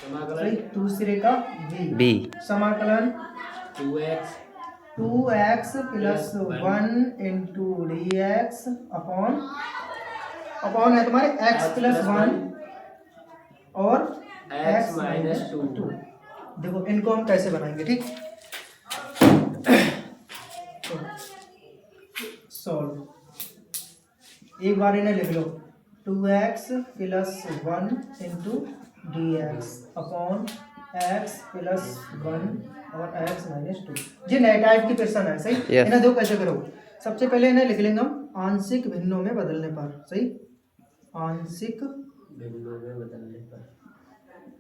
सही, दूसरे का b, समाकलन 2x plus 1 into D x upon है तुम्हारे x प्लस 1 और x माइनस 2। देखो इनको हम कैसे बनाएंगे, ठीक। सॉल्व, एक बार इन्हें लिख लो, 2x plus 1 into D x upon x plus 1 और x माइनस 2। ये नए टाइप की क्वेश्चन है, सही। इन्हें दो कैसे करो, सबसे पहले इन्हें लिख लेंगे हम आंशिक भिन्नों में बदलने पर, सही। आंशिक भिन्नों में बदलने पर,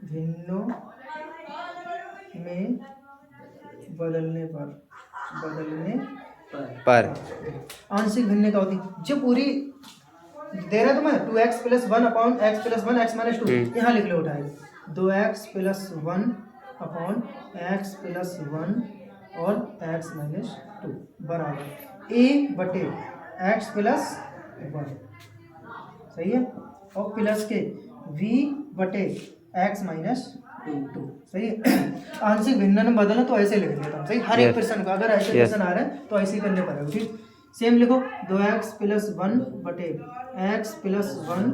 भिन्नों में बदलने पर आंशिक भिन्न का होती जो पूरी दे रहा तुम्हें 2x plus 1 upon x plus 1 x minus 2, यहाँ लिख लो उठाए 2x plus 1 upon x plus 1 और x माइनस 2 बराबर a बटे x प्लस 1, सही है, और प्लस के v बटे x माइनस 2, सही है। आंशिक भिन्न में बदलना तो ऐसे लिख देता हूँ, सही। हर एक क्वेश्चन का अगर ऐसे क्वेश्चन आ रहे हैं तो ऐसे ही करने पड़ेगा, ठीक। सेम लिखो 2x प्लस 1 बटे x प्लस 1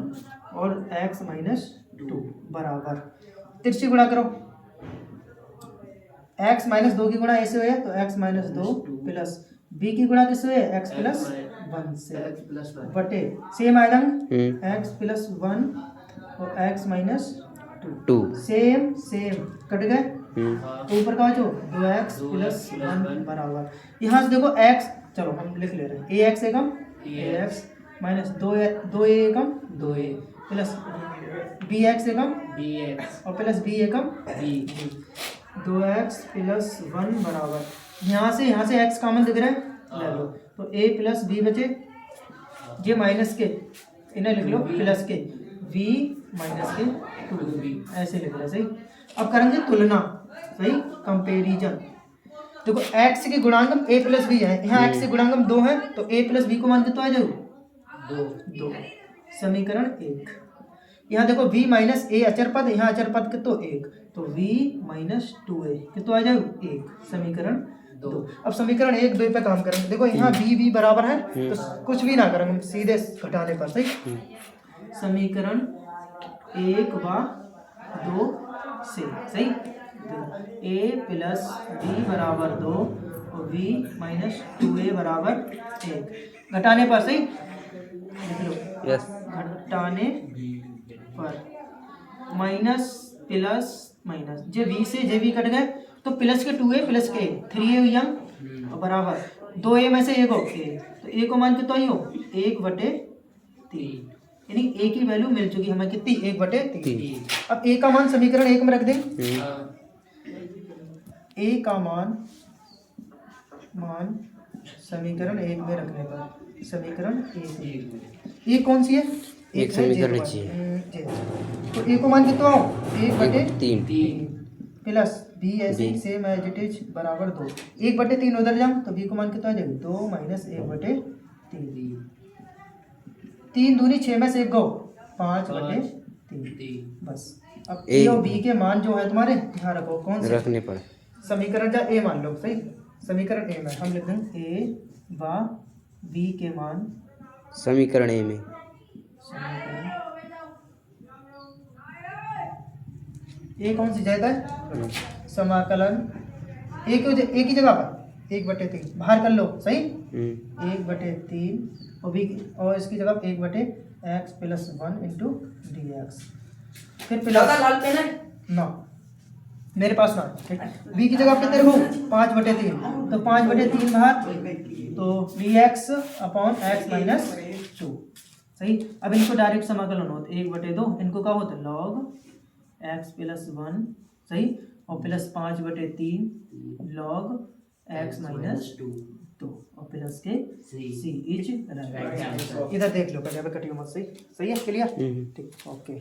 और x माइनस 2 बराबर तिरछी गुणा करो, x माइनस 2 की गुणा ऐसे हुए तो x माइनस 2 प्लस b की गुणा किससे हुए x प्लस 1 से बटे सेम आएगा x प्लस 1 और x माइनस 2 सेम कट गए, ऊपर का जो 2x प्लस 1 बराबर यहाँ से देखो x, चलो हम लिख ले रहे हैं ax एकम ax माइनस 2a एकम 2a प्लस bx एकम bx और प्लस b एकम b 2x प्लस 1 बराबर यहाँ से x कॉमन दिख रहा है, ले लो तो a प्लस b बचे, ये माइनस के इन्हें लिख लो प्लस के v माइनस के 2b ऐसे लिख रहे, सही। अब करेंगे तुलना, सही, कंपेरिजन। देखो x के गुणांक a प्लस बी है, यहाँ x के गुणांक 2 है तो a प्लस बी को मान कितना आ जाओ 2, समीकरण 1। यहाँ देखो v माइनस a अचर पद, यहाँ अचर पद कितो 1 तो v माइनस 2a कितो आ जाओ 1, समीकरण 2। अब समीकरण 1 2 पे काम करेंगे, देखो यहाँ v बराबर है तो कुछ भी ना करेंगे, सीधे घटाने पर, सही। समीकरण 1 व 2 से, सही, a प्लस b बराबर 2 और v माइनस 2a बराबर 1 घटाने पर, सही, लिख लो घटाने पर माइनस प्लस माइनस जे v से जे v कट गए तो प्लस के 2a प्लस के 3a और बराबर 2a में से 1 हो तो a को मान कितना ही हो 1/3, यानी a की वैल्यू मिल चुकी हमें कितनी 1/3। अब a का मान समीकरण 1 में रख दें, a का मान समीकरण 1 में रखने पर समीकरण 1 ये कौन सी है, एक समीकरण तो a को मान कितना हो 1/3 प्लस b ऐसे सेम एज इट इज बराबर 2, 1/3 उधर जाऊं तो b को मान कितना आ जाएगा 2 माइनस 1/3, 3 दूनी 6 में से 1 गो 5/3 बस। अब a और b के मान जो है तुम्हारे यहाँ रखो, कौन से रखने पर समीकरण जा a मान लो, सही, समीकरण a में हम लिख देंगे a व b के मान समीकरण a में a कौन सी जाएगा समाकलन एक ही जगह पर 1/3 बाहर कर लो, सही, 1/3 और b और इसकी जगह 1/x plus 1 into D x, फिर प्लस ना मेरे पास ना, ठीक, b की जगह पे तेरे को 5/3 तो 5/3 बाहर तो dx अपॉन x माइनस 2, सही। अब इनको डायरेक्ट समाकलन होता है 1/2, इनको क्या होता है log x प्लस 1, सही, और प्लस 5/3 log x माइनस 2 और प्लस के c इज राइट। इधर देख लो पहले, अब कटियो मत, सही है, क्लियर, ठीक, ओके।